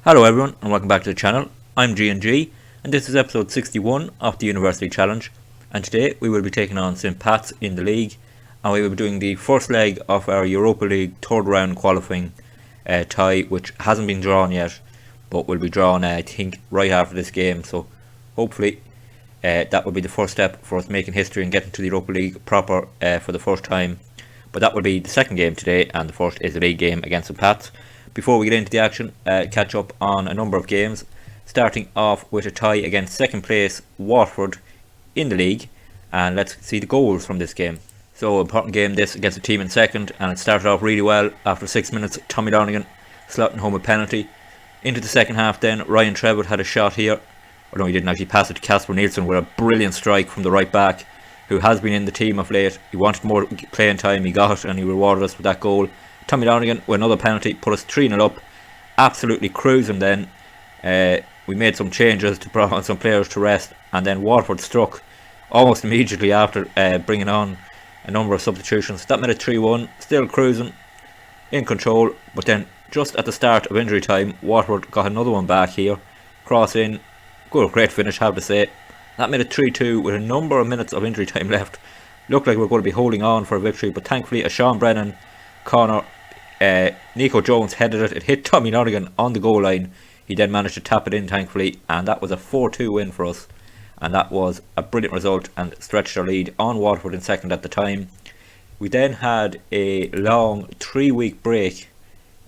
Hello everyone and welcome back to the channel. I'm G&G and this is episode 61 of the University Challenge, and today we will be taking on St Pat's in the league, and we will be doing the first leg of our Europa League third round qualifying tie, which hasn't been drawn yet but will be drawn I think right after this game. So hopefully that will be the first step for us making history and getting to the Europa League proper for the first time. But that will be the second game today, and the first is the league game against St Pat's. Before we get into the action, catch up on a number of games, starting off with a tie against second place Watford in the league, and let's see the goals from this game. So important game this against a team in second, and it started off really well. After 6 minutes, Tommy Donegan slotting home a penalty. Into the second half then, Ryan Trevitt had a shot here. Or no, he didn't actually pass it to Casper Nielsen with a brilliant strike from the right back, who has been in the team of late. He wanted more playing time, he got it, and he rewarded us with that goal. Tommy Donegan with another penalty put us 3-0 up, absolutely cruising then. We made some changes to bring on some players to rest, and then Watford struck almost immediately after bringing on a number of substitutions. That made it 3-1, still cruising, in control, but then just at the start of injury time, Watford got another one back here, cross in, great finish, have to say. That made it 3-2 with a number of minutes of injury time left. Looked like we were going to be holding on for a victory, but thankfully a Sean Brennan corner, Nico Jones headed it. It hit Tommy Donegan on the goal line. He then managed to tap it in thankfully, and that was a 4-2 win for us, and that was a brilliant result and stretched our lead on Watford in second at the time. We then had a long 3-week break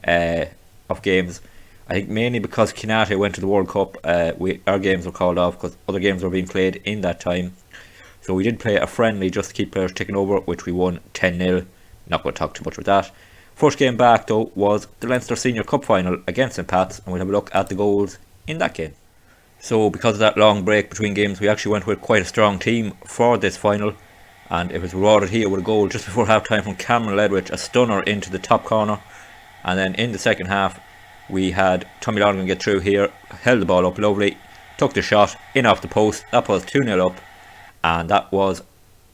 of games, I think mainly because Kinate went to the World Cup. Our games were called off because other games were being played in that time. So we did play a friendly just to keep players ticking over, which we won 10-0. Not going to talk too much about that. First game back though was the Leinster Senior Cup final against St Pat's, and we'll have a look at the goals in that game. So because of that long break between games, we actually went with quite a strong team for this final, and it was rewarded here with a goal just before half time from Cameron Ledwich, a stunner into the top corner. And then in the second half we had Tommy Donegan get through here, held the ball up lovely, took the shot in off the post. That was 2-0 up, and that was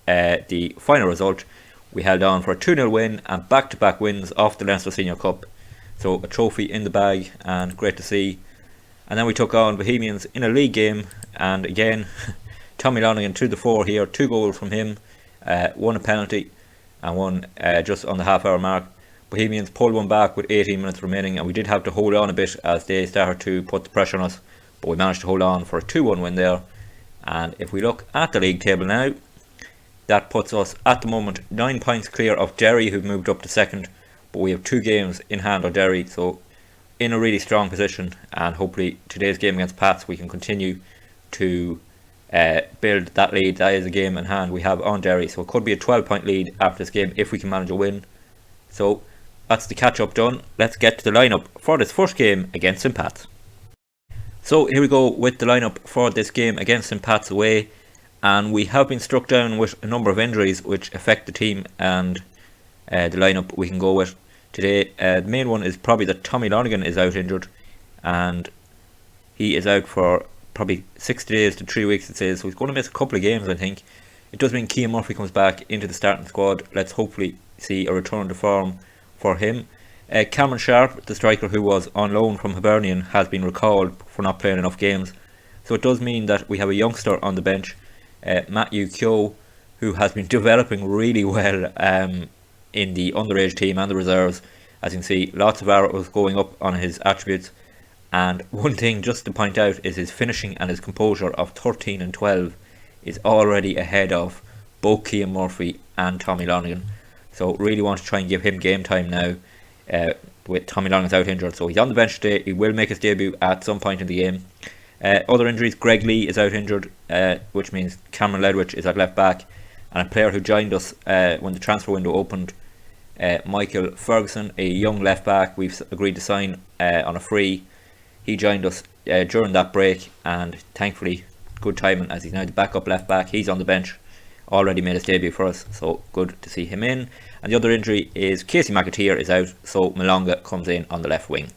the final result. We held on for a 2-0 win and back-to-back wins off the Leinster Senior Cup. So a trophy in the bag, and great to see. And then we took on Bohemians in a league game, and again Tommy Donegan to the fore here, 2 goals from him, one a penalty and one just on the half-hour mark. Bohemians pulled one back with 18 minutes remaining, and we did have to hold on a bit as they started to put the pressure on us, but we managed to hold on for a 2-1 win there. And if we look at the league table now, that puts us at the moment 9 points clear of Derry, who've moved up to second, but we have 2 games in hand on Derry, so in a really strong position. And hopefully today's game against Pats we can continue to build that lead. That is a game in hand we have on Derry, so it could be a 12-point lead after this game if we can manage a win. So that's the catch up done. Let's get to the lineup for this first game against St Pat's. So here we go with the lineup for this game against St Pat's away. And we have been struck down with a number of injuries which affect the team and the lineup we can go with today. The main one is probably that Tommy Donegan is out injured, and he is out for probably 6 days to 3 weeks it says, so he's going to miss a couple of games I think. It does mean Cian Murphy comes back into the starting squad. Let's hopefully see a return to form for him. Cameron Sharp, the striker who was on loan from Hibernian, has been recalled for not playing enough games, so it does mean that we have a youngster on the bench, Matthew Kyo, who has been developing really well in the underage team and the reserves. As you can see, lots of arrows going up on his attributes, and one thing just to point out is his finishing and his composure of 13 and 12 is already ahead of both Cian Murphy and Tommy Donegan. So really want to try and give him game time now with Tommy Donegan's out injured. So he's on the bench today. He will make his debut at some point in the game. Other injuries, Greg Lee is out injured, which means Cameron Ledwich is at left back, and a player who joined us when the transfer window opened, Michael Ferguson, a young left back we've agreed to sign on a free. He joined us during that break, and thankfully good timing as he's now the backup left back. He's on the bench, already made his debut for us, so good to see him in. And the other injury is Casey McAteer is out, so Malonga comes in on the left wing.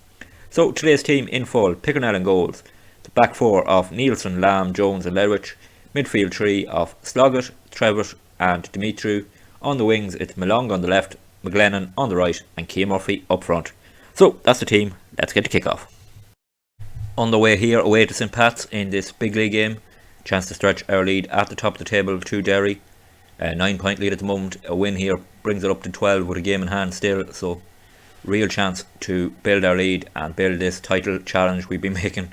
So today's team in full: Pickernell in goals, the back 4 of Nielsen, Lamb, Jones and Ledwich, midfield 3 of Sloggett, Trevitt and Dimitru. On the wings it's Malonga on the left, McGlennon on the right and Cian Murphy up front. So that's the team. Let's get the kick off. On the way here, away to St Pat's in this big league game. Chance to stretch our lead at the top of the table to Derry. 9-point lead at the moment. A win here brings it up to 12 with a game in hand still. So real chance to build our lead and build this title challenge we've been making.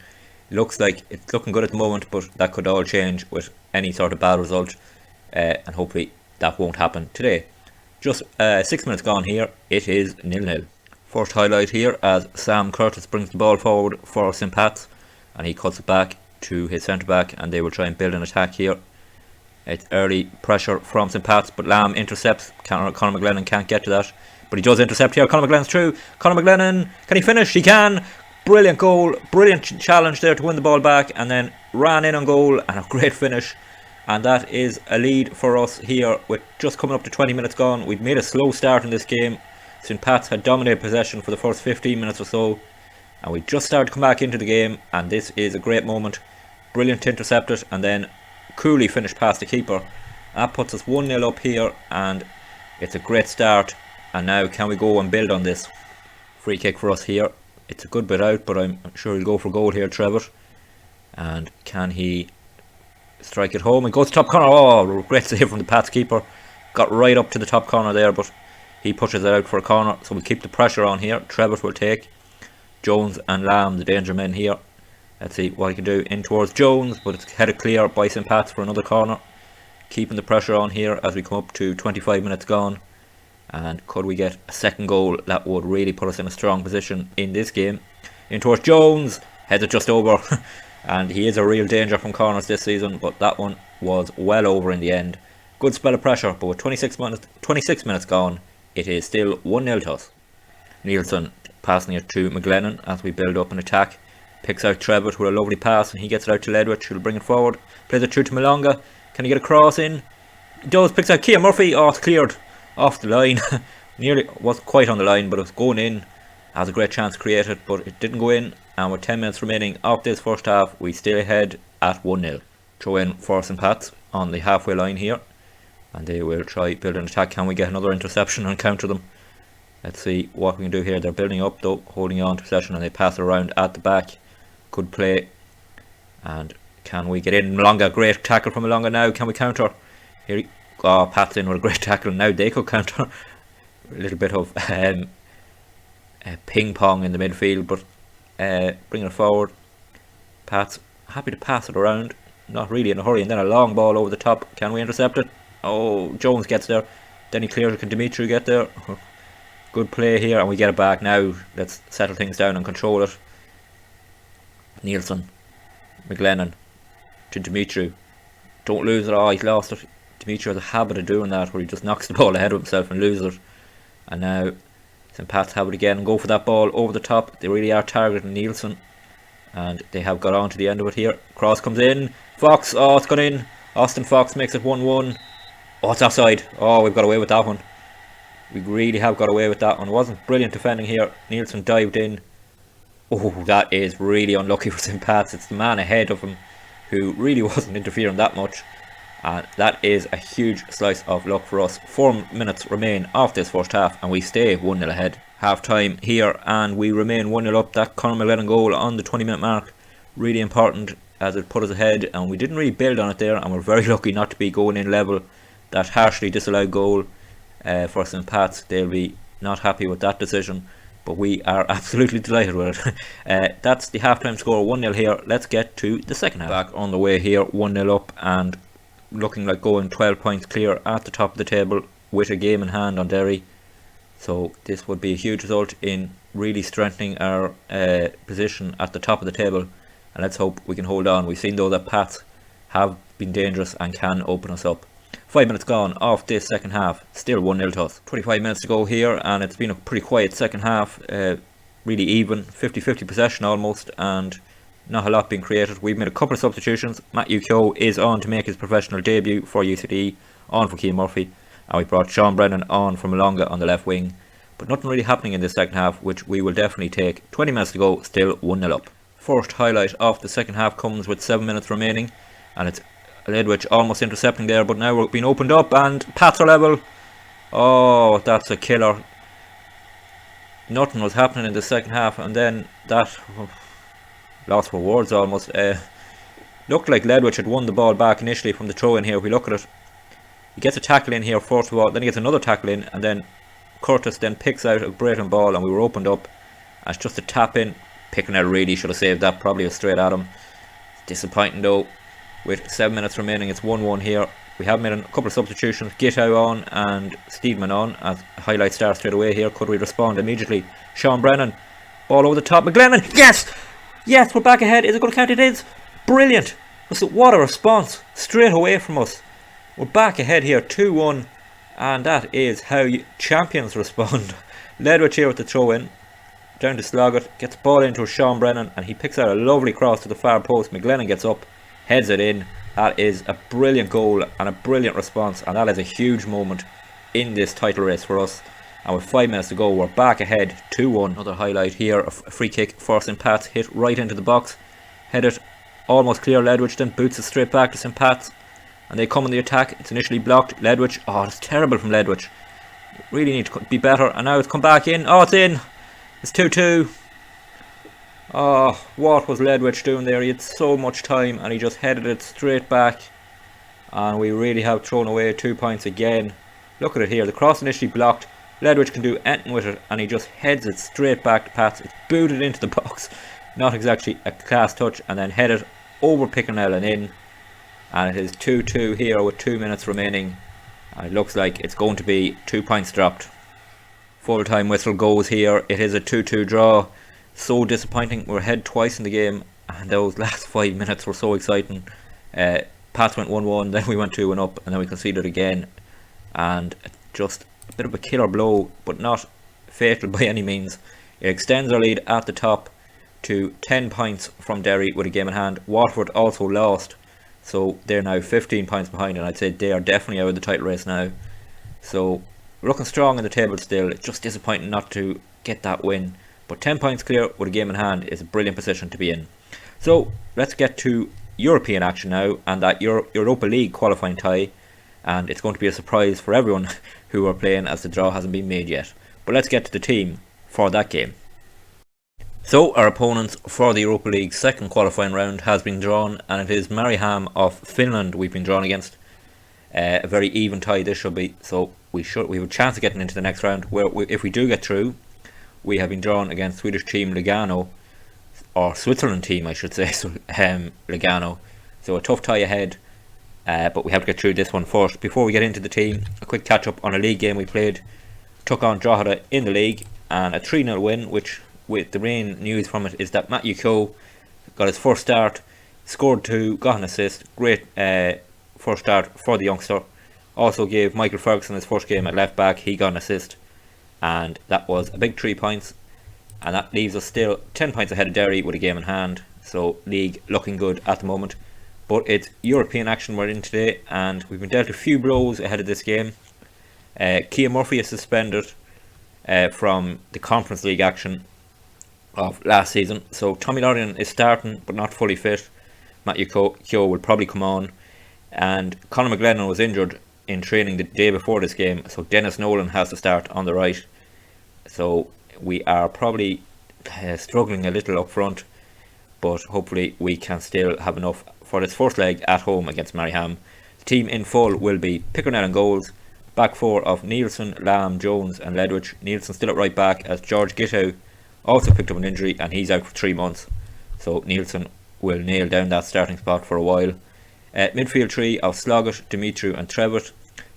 Looks like it's looking good at the moment, but that could all change with any sort of bad result. And hopefully that won't happen today. Just 6 minutes gone here. It is 0-0. First highlight here as Sam Curtis brings the ball forward for St Pat's, and he cuts it back to his centre back, and they will try and build an attack here. It's early pressure from St Pat's, but Lamb intercepts. Conor McGlennon can't get to that, but he does intercept here. Conor McGlennon's through. Conor McGlennon, can he finish? He can. Brilliant goal, brilliant challenge there to win the ball back, and then ran in on goal, and a great finish. And that is a lead for us here with just coming up to 20 minutes gone. We've made a slow start in this game. St Pat's had dominated possession for the first 15 minutes or so, and we just started to come back into the game, and this is a great moment. Brilliant to intercept it and then coolly finish past the keeper. That puts us 1-0 up here, and it's a great start. And now can we go and build on this? Free kick for us here. It's a good bit out, but I'm sure he'll go for goal here, Trevor. And can he strike it home? It goes to top corner. Oh, great save from the Pats keeper. Got right up to the top corner there, but he pushes it out for a corner, so we'll keep the pressure on here. Trevor will take. Jones and Lamb, the danger men here. Let's see what he can do. In towards Jones, but it's headed clear by St Pat's for another corner. Keeping the pressure on here as we come up to 25 minutes gone. And could we get a second goal? That would really put us in a strong position in this game. In towards Jones. Heads it just over. And he is a real danger from corners this season, but that one was well over in the end. Good spell of pressure, but with 26 minutes gone, it is still 1-0 to us. Nielsen passing it to McGlennon as we build up an attack. Picks out Trevor with a lovely pass, and he gets it out to Ledwich, who'll bring it forward. Plays it through to Malonga. Can he get a cross in? He does. Picks out Kia Murphy. Oh, it's cleared off the line. Nearly wasn't quite on the line, but it was going in. Has a great chance created, but it didn't go in. And with 10 minutes remaining of this first half, we still ahead at 1-0. Throw in for St Pat's on the halfway line here, and they will try build an attack. Can we get another interception and counter them? Let's see what we can do here. They're building up though, holding on to possession, and they pass it around at the back. Good play. And can we get in? Malonga, great tackle from Malonga now. Can we counter? Here, Pat's in with a great tackle. Now they could counter. A little bit of ping pong in the midfield, but bringing it forward. Pat's happy to pass it around, not really in a hurry, and then a long ball over the top. Can we intercept it? Oh, Jones gets there, then he clears it. Can Dimitri get there? Good play here, and we get it back. Now let's settle things down and control it. Nielsen, McGlennon to Dimitri. Don't lose it. Oh, he's lost it. Dimitri has a habit of doing that, where he just knocks the ball ahead of himself and loses it. And now St Pat's have it again and go for that ball over the top. They really are targeting Nielsen, and they have got on to the end of it here. Cross comes in. Fox, oh, it's gone in. Austin Fox makes it 1-1. Oh, it's offside. Oh, we've got away with that one. We really have got away with that one. It wasn't brilliant defending here. Nielsen dived in. Oh, that is really unlucky for St Pat's. It's the man ahead of him who really wasn't interfering that much. And that is a huge slice of luck for us. 4 minutes remain of this first half, and we stay 1-0 ahead. Half time here, and we remain 1-0 up. That Conor McGlennon goal on the 20-minute mark, really important as it put us ahead, and we didn't really build on it there, and we're very lucky not to be going in level. That harshly disallowed goal for St Pat's, they'll be not happy with that decision, but we are absolutely delighted with it. That's the half time score, 1-0 here. Let's get to the second half. Back on the way here, 1-0 up, and looking like going 12 points clear at the top of the table with a game in hand on Derry. So this would be a huge result in really strengthening our position at the top of the table, and let's hope we can hold on. We've seen though that Pats have been dangerous and can open us up. 5 minutes gone off this second half, still 1-0 to us. 25 minutes to go here, and it's been a pretty quiet second half, really even, 50-50 possession almost, and not a lot being created. We've made a couple of substitutions. Matthew Keogh is on to make his professional debut for UCD, on for Kia Murphy, and we brought Sean Brennan on from Malonga on the left wing. But nothing really happening in this second half, which we will definitely take. 20 minutes to go, still 1-0 up. First highlight of the second half comes with 7 minutes remaining, and it's Ledwich almost intercepting there, but now we're being opened up, and Pats are level. Oh, that's a killer. Nothing was happening in the second half, and then that lost for words almost. Looked like Ledwich had won the ball back initially from the throw in here. If we look at it, he gets a tackle in here first of all, then he gets another tackle in, and then Curtis then picks out a Brayton ball, and we were opened up. And it's just a tap in. Picknell really should have saved that, probably was straight at him. Disappointing though. With 7 minutes remaining, it's 1-1 here. We have made a couple of substitutions. Gittow on and Steedman on as highlight starts straight away here. Could we respond immediately? Sean Brennan, ball over the top. McGlennon, yes! Yes, we're back ahead. Is it going to count? It is. Brilliant. What a response. Straight away from us. We're back ahead here, 2-1. And that is how champions respond. Ledwich here with the throw in. Down to Sloggett. Gets the ball into Sean Brennan. And he picks out a lovely cross to the far post. McGlennon gets up. Heads it in. That is a brilliant goal and a brilliant response, and that is a huge moment in this title race for us. And with 5 minutes to go, we're back ahead 2-1. Another highlight here, a free kick for St Pat's, hit right into the box, headed almost clear Ledwich, then boots it straight back to St Pat's, and they come in the attack. It's initially blocked. Ledwich, oh, it's terrible from Ledwich. Really need to be better, and now it's come back in. Oh, it's in. It's 2-2. Oh, what was Ledwich doing there? He had so much time and he just headed it straight back, and we really have thrown away 2 points again. Look at it here, the cross initially blocked. Ledwich can do anything with it and he just heads it straight back to Pats. It's booted into the box, not exactly a class touch, and then headed over Picknell and in, and it is 2-2 here with 2 minutes remaining, and it looks like it's going to be 2 points dropped. Full time whistle goes here. It is a 2-2 draw. So disappointing. We're ahead twice in the game, and those last 5 minutes were so exciting. Pats went 1-1, then we went 2-1 up, and then we conceded again, and just a bit of a killer blow, but not fatal by any means. It extends our lead at the top to 10 points from Derry with a game in hand. Waterford also lost, so they're now 15 points behind, and I'd say they are definitely out of the title race now. So we're looking strong in the table still. It's just disappointing not to get that win. But 10 points clear with a game in hand is a brilliant position to be in. So let's get to European action now, and that Europa League qualifying tie. And it's going to be a surprise for everyone who are playing, as the draw hasn't been made yet. But let's get to the team for that game. So our opponents for the Europa League second qualifying round has been drawn, and it is Mariehamn of Finland we've been drawn against. A very even tie this should be, so we have a chance of getting into the next round, where if we do get through, we have been drawn against Swedish team Lugano, or Switzerland team I should say, so, Lugano. So a tough tie ahead, but we have to get through this one first. Before we get into the team, a quick catch up on a league game we played. Took on Drogheda in the league, and a 3-0 win, which with the main news from it is that Matthew Coe got his first start, scored 2, got an assist. Great first start for the youngster. Also gave Michael Ferguson his first game at left back, he got an assist. And that was a big 3 points, and that leaves us still 10 points ahead of Derry with a game in hand. So league looking good at the moment, but it's European action we're in today, and we've been dealt a few blows ahead of this game. Cian Murphy is suspended from the Conference League action of last season, so Tommy Lorien is starting but not fully fit. Matthew Coe will probably come on, and Conor McGlennon was injured in training the day before this game, so Dennis Nolan has to start on the right. So we are probably struggling a little up front, but hopefully we can still have enough for this first leg at home against Mariehamn. The team in full will be Pickernell in goals, back four of Nielsen, Lamb, Jones and Ledwich. Nielsen still at right back, as George Gittow also picked up an injury and he's out for 3 months, so Nielsen will nail down that starting spot for a while. Midfield 3 of Sloggett, Dimitru and Trevitt.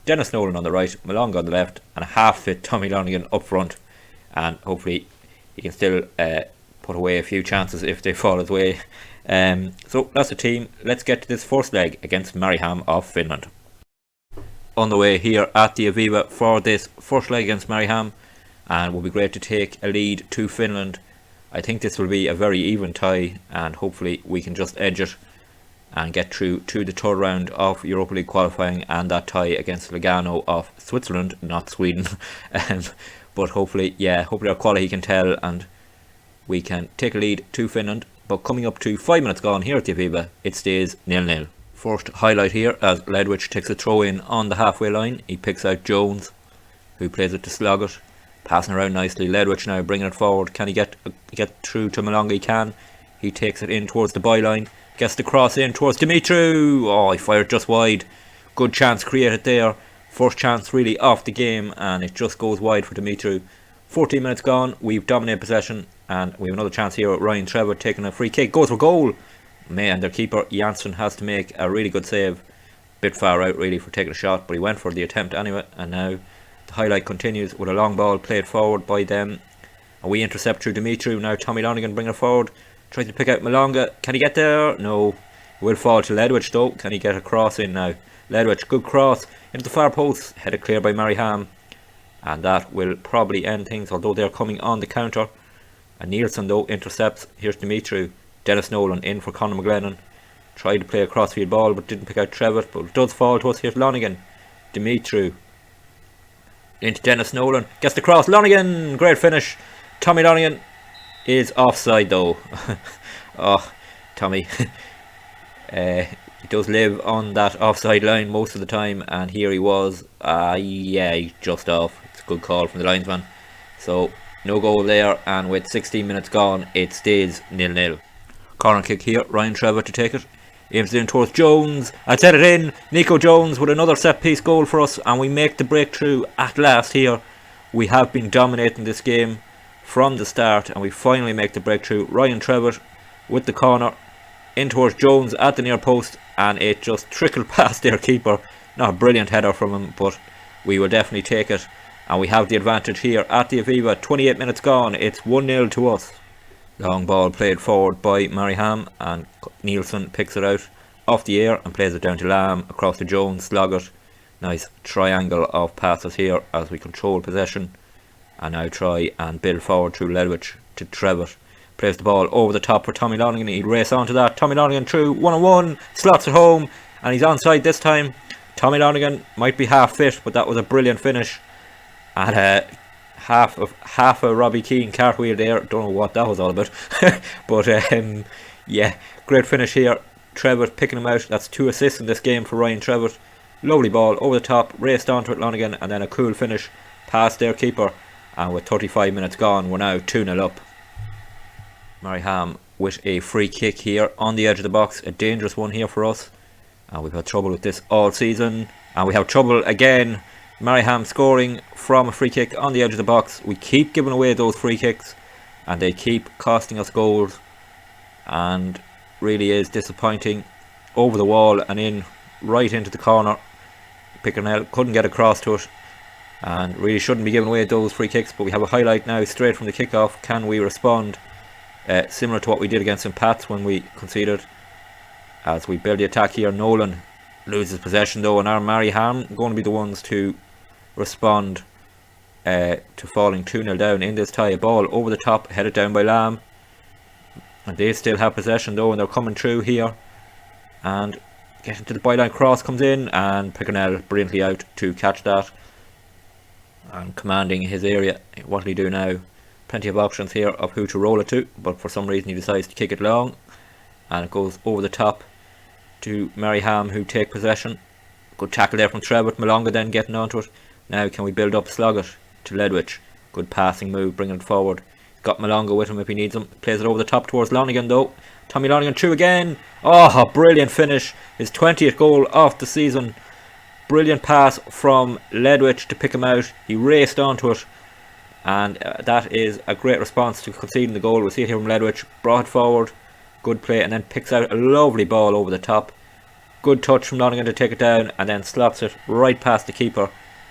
Dennis Nolan on the right, Malonga on the left, and a half-fit Tommy Lonigan up front. And hopefully he can still put away a few chances if they fall his way. So that's the team. Let's get to this first leg against Mariehamn of Finland. On the way here at the Aviva for this first leg against Mariehamn, and it will be great to take a lead to Finland. I think this will be a very even tie, and hopefully we can just edge it and get through to the third round of Europa League qualifying, and that tie against Lugano of Switzerland, not Sweden. But hopefully our quality can tell and we can take a lead to Finland. But coming up to 5 minutes gone here at the Aviva, it stays 0-0. First highlight here as Ledwich takes a throw in on the halfway line. He picks out Jones, who plays it to Sloggett, passing around nicely. Ledwich now bringing it forward. Can he get through to Malonga? He can. He takes it in towards the byline. Gets the cross in towards Dimitru. Oh, he fired just wide. Good chance created there. First chance really off the game, and it just goes wide for Dimitru. 14 minutes gone. We've dominated possession, and we have another chance here. Ryan Trevor taking a free kick. Goes for goal. Man, their keeper Janssen has to make a really good save. Bit far out really for taking a shot, but he went for the attempt anyway. And now the highlight continues with a long ball played forward by them. And we intercept through Dimitru. Now Tommy Lonigan bringing it forward. Tries to pick out Malonga. Can he get there? No. Will fall to Ledwich though. Can he get a cross in now? Ledwich, good cross into the far post. Headed clear by Mariham. And that will probably end things, although they're coming on the counter. And Nielsen though intercepts. Here's Dimitru. Dennis Nolan in for Conor McGlennon. Tried to play a crossfield ball but didn't pick out Trevor, but it does fall to us. Here's Lonigan. Dimitru into Dennis Nolan. Gets the cross. Lonigan. Great finish. Tommy Lonigan is offside though. Oh, Tommy. He does live on that offside line most of the time, and here he was. Yeah, he's just off. It's a good call from the linesman. So no goal there, and with 16 minutes gone it stays 0-0. Corner kick here. Ryan Trevor to take it. Aims it in towards Jones. I set it in. Nico Jones with another set piece goal for us, and we make the breakthrough at last here. We have been dominating this game from the start, and we finally make the breakthrough. Ryan Trevor with the corner in towards Jones at the near post, and it just trickled past their keeper. Not a brilliant header from him, but we will definitely take it, and we have the advantage here at the Aviva. 28 minutes gone. It's 1-0 to us. Long ball played forward by Mariham, and Nielsen picks it out off the air and plays it down to Lamb across to Jones. Sloggett. Nice triangle of passes here as we control possession, and now try and build forward through Ledwich to Trevor. Plays the ball over the top for Tommy Lonigan. He'll race onto that. Tommy Lonigan through 1-on-1. Slots it home, and he's onside this time. Tommy Lonigan might be half fit, but that was a brilliant finish. And half a Robbie Keane cartwheel there. Don't know what that was all about. But yeah, great finish here. Trevor picking him out. That's 2 assists in this game for Ryan Trevor. Lovely ball over the top, raced onto it Lonigan, and then a cool finish past their keeper. And with 35 minutes gone, we're now 2-0 up. Mariham with a free kick here on the edge of the box. A dangerous one here for us, and we've had trouble with this all season, and we have trouble again. Mariham scoring from a free kick on the edge of the box. We keep giving away those free kicks, and they keep costing us goals, and really is disappointing. Over the wall and in right into the corner. Pickernell couldn't get across to it, and really shouldn't be giving away those free kicks. But we have a highlight now straight from the kickoff. Can we respond? Similar to what we did against St. Pat's when we conceded. As we build the attack here, Nolan loses possession though, and our Mariham going to be the ones to respond to falling 2-0 down in this tie. A ball over the top, headed down by Lamb, and they still have possession though, and they're coming through here, and getting to the byline. Cross comes in, and Pickernell brilliantly out to catch that and commanding his area. What will he do now? Plenty of options here of who to roll it to, but for some reason he decides to kick it long, and it goes over the top to Mariham, who take possession. Good tackle there from Trevor. Malonga then getting onto it. Now can we build up Sloggett to Ledwich? Good passing move, bringing it forward. Got Malonga with him if he needs him. Plays it over the top towards Lonigan though. Tommy Lonigan through again. Oh, a brilliant finish. His 20th goal of the season. Brilliant pass from Ledwich to pick him out. He raced onto it, and that is a great response to conceding the goal. We'll see it here from Ledwich. Brought it forward. Good play, and then picks out a lovely ball over the top. Good touch from Lonigan to take it down, and then slots it right past the keeper.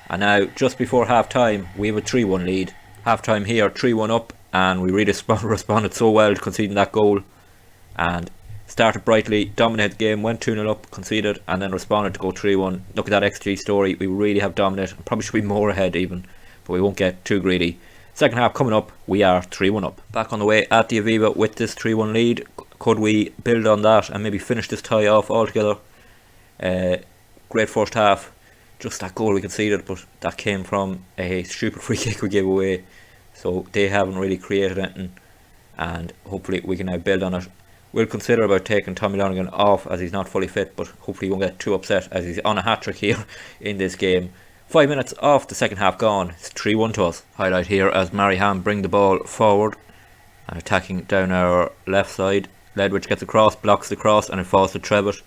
And now, just before half time, we have a 3-1 lead. Half time here, 3-1 up, and we really responded so well to conceding that goal. And started brightly, dominated the game, went 2-0 up, conceded, and then responded to go 3-1. Look at that XG story. We really have dominated. Probably should be more ahead even, but we won't get too greedy. Second half coming up, we are 3-1 up. Back on the way at the Aviva with this 3-1 lead. Could we build on that and maybe finish this tie off altogether? Great first half. Just that goal we conceded, but that came from a stupid free kick we gave away. So they haven't really created anything, and hopefully we can now build on it. We'll consider about taking Tommy Lonigan off as he's not fully fit, but hopefully he won't get too upset as he's on a hat-trick here in this game. 5 minutes off the second half gone. It's 3-1 to us. Highlight here as Mariham bring the ball forward and attacking down our left side. Ledwich gets across, blocks the cross, and it falls to Trevitt.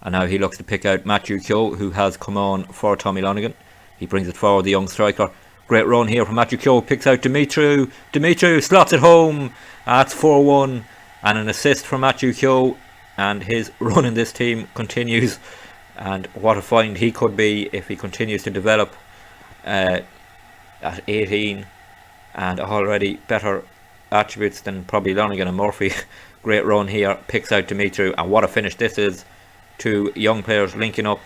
And now he looks to pick out Matthew Keogh, who has come on for Tommy Lonergan. He brings it forward, the young striker. Great run here from Matthew Keogh, picks out Dimitru. Dimitru slots it home. That's 4-1. And an assist from Matthew Keogh. And his run in this team continues. And what a find he could be if he continues to develop at 18. And already better attributes than probably Lonergan and Murphy. Great run here, picks out Dimitru. And what a finish this is. Two young players linking up.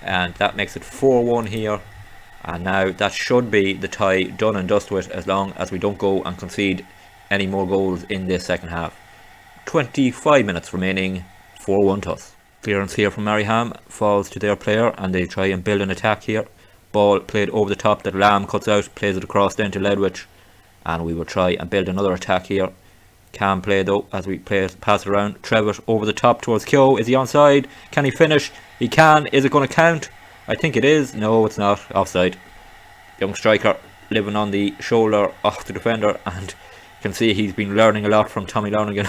And that makes it 4-1 here. And now that should be the tie done and dust with, as long as we don't go and concede any more goals in this second half. 25 minutes remaining, 4-1 to us. Clearance here from Maryham falls to their player, and they try and build an attack here. Ball played over the top that Lamb cuts out, plays it across down to Ledwich, and we will try and build another attack here. Can play though as we pass it around. Trevitt over the top towards Keogh. Is he onside? Can he finish? He can. Is it going to count? I think it is. No, it's not. Offside. Young striker living on the shoulder of the defender, and you can see he's been learning a lot from Tommy Lonergan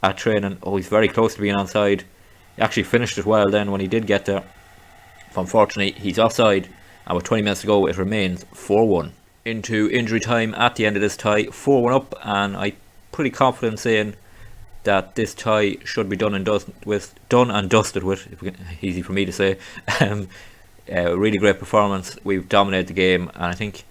at training. Oh, he's very close to being onside. He actually finished it well then when he did get there. But unfortunately, he's offside, and with 20 minutes to go, it remains 4-1. Into injury time at the end of this tie, 4-1 up, and I'm pretty confident saying that this tie should be done and dusted with. Easy for me to say. Really great performance. We've dominated the game, and I think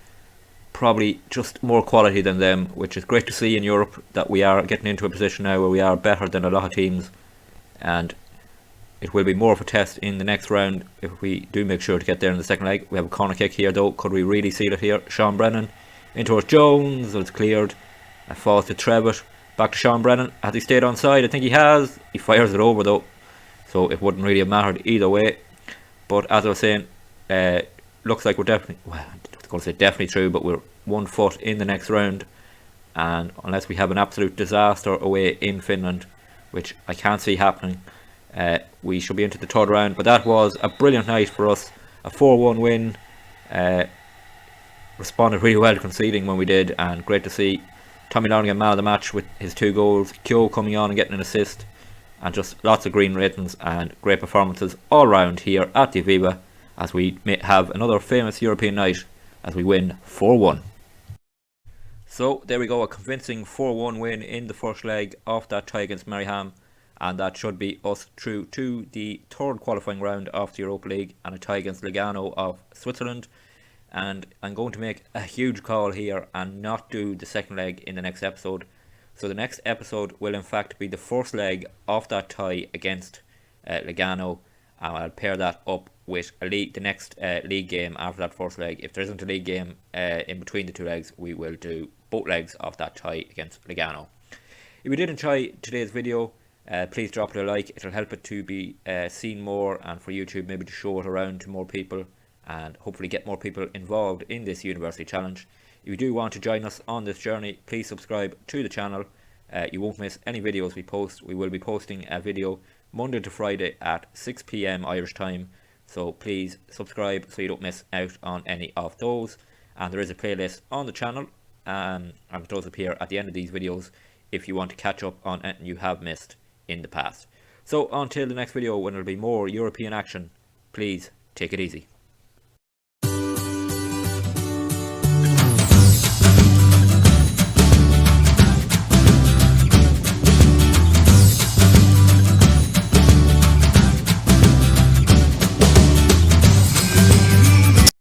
probably just more quality than them, which is great to see in Europe, that we are getting into a position now where we are better than a lot of teams, and it will be more of a test in the next round if we do make sure to get there in the second leg. We have a corner kick here though. Could we really seal it here? Sean Brennan in towards Jones. It's cleared. It falls to Trevitt. Back to Sean Brennan. Has he stayed on side? I think he has. He fires it over though, so it wouldn't really have mattered either way. But as I was saying, looks like we're definitely, well, I was going to say definitely through, but we're 1 foot in the next round. And unless we have an absolute disaster away in Finland, which I can't see happening, we should be into the third round. But that was a brilliant night for us. A 4-1 win. Responded really well to conceding when we did, and great to see Tommy Lonergan man of the match with his 2 goals. Keogh coming on and getting an assist. And just lots of green ratings and great performances all round here at the Aviva, as we may have another famous European night as we win 4-1. So there we go, a convincing 4-1 win in the first leg of that tie against Maryham, and that should be us through to the third qualifying round of the Europa League, and a tie against Lugano of Switzerland. And I'm going to make a huge call here and not do the second leg in the next episode. So the next episode will in fact be the first leg of that tie against Lugano, and I'll pair that up with the next league game after that first leg. If there isn't a league game in between the 2 legs, we will do both legs of that tie against Lugano. If you did enjoy today's video, please drop it a like. It'll help it to be seen more, and for YouTube maybe to show it around to more people, and hopefully get more people involved in this University Challenge. If you do want to join us on this journey, please subscribe to the channel. You won't miss any videos we post. We will be posting a video Monday to Friday at 6 PM Irish time, so please subscribe so you don't miss out on any of those. And there is a playlist on the channel, and it does appear at the end of these videos if you want to catch up on anything you have missed in the past. So until the next video, when there will be more European action, please take it easy.